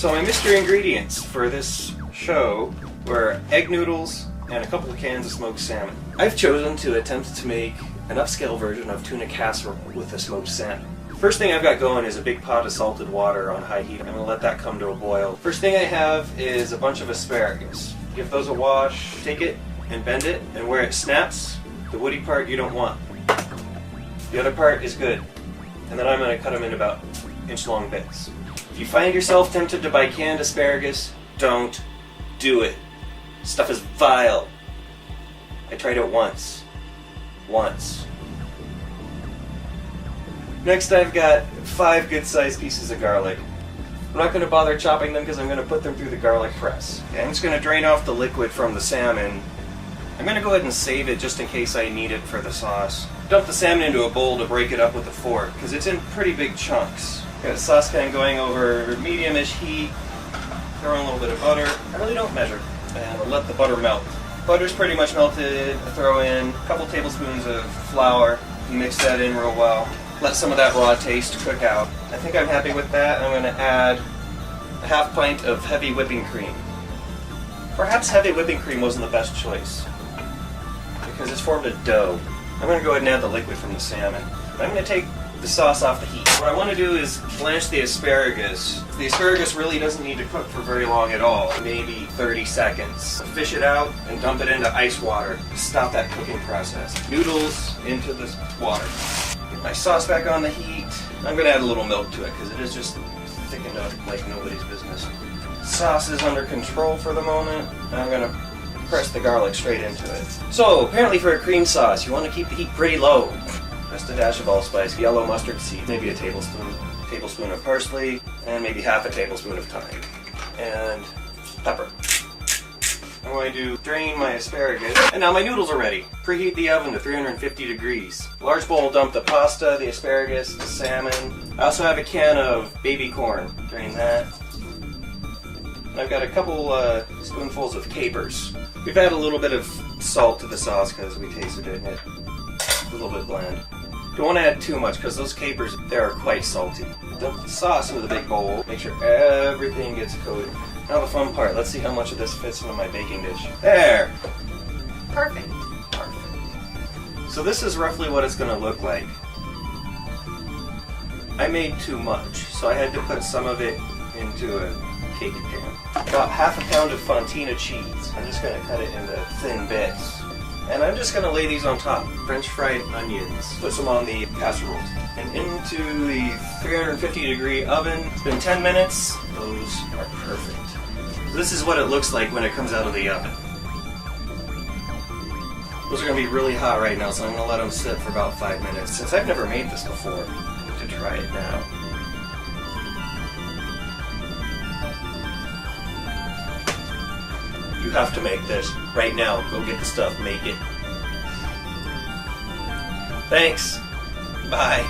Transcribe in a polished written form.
So my mystery ingredients for this show were egg noodles and a couple of cans of smoked salmon. I've chosen to attempt to make an upscale version of tuna casserole with the smoked salmon. First thing I've got going is a big pot of salted water on high heat. I'm going to let that come to a boil. First thing I have is a bunch of asparagus. Give those a wash, take it and bend it, and where it snaps, the woody part you don't want. The other part is good. And then I'm going to cut them in about inch-long bits. If you find yourself tempted to buy canned asparagus, don't do it. Stuff is vile. I tried it once. Next I've got 5 good-sized pieces of garlic. I'm not going to bother chopping them because I'm going to put them through the garlic press. Okay, I'm just going to drain off the liquid from the salmon. I'm going to go ahead and save it just in case I need it for the sauce. Dump the salmon into a bowl to break it up with a fork because it's in pretty big chunks. Got a saucepan going over medium-ish heat. Throw in a little bit of butter. I really don't measure. And I'll let the butter melt. Butter's pretty much melted. I throw in a couple tablespoons of flour. Mix that in real well. Let some of that raw taste cook out. I think I'm happy with that. I'm going to add a half pint of heavy whipping cream. Perhaps heavy whipping cream wasn't the best choice because it's formed a dough. I'm going to go ahead and add the liquid from the salmon. I'm going to take the sauce off the heat. What I want to do is blanch the asparagus. The asparagus really doesn't need to cook for very long at all, maybe 30 seconds. Fish it out and dump it into ice water to stop that cooking process. Noodles into the water. Get my sauce back on the heat. I'm going to add a little milk to it because it is just thickened up like nobody's business. Sauce is under control for the moment. And I'm going to press the garlic straight into it. So apparently for a cream sauce, you want to keep the heat pretty low. Just a dash of allspice, yellow mustard seed, maybe a tablespoon of parsley, and maybe half a tablespoon of thyme, and pepper. I'm going to drain my asparagus, and now my noodles are ready. Preheat the oven to 350 degrees. Large bowl, dump the pasta, the asparagus, the salmon. I also have a can of baby corn. Drain that. And I've got a couple spoonfuls of capers. We've added a little bit of salt to the sauce because we tasted it and it's a little bit bland. Don't want to add too much because those capers, they are quite salty. Dump the sauce into the big bowl. Make sure everything gets coated. Now the fun part. Let's see how much of this fits into my baking dish. There! Perfect. So this is roughly what it's going to look like. I made too much, so I had to put some of it into a cake pan. About half a pound of Fontina cheese. I'm just going to cut it into thin bits. And I'm just going to lay these on top. French fried onions. Put some on the casserole. And into the 350 degree oven. It's been 10 minutes. Those are perfect. So this is what it looks like when it comes out of the oven. Those are going to be really hot right now, so I'm going to let them sit for about 5 minutes. Since I've never made this before, I'm going to try it now. You have to make this right now. Go get the stuff, make it. Thanks. Bye.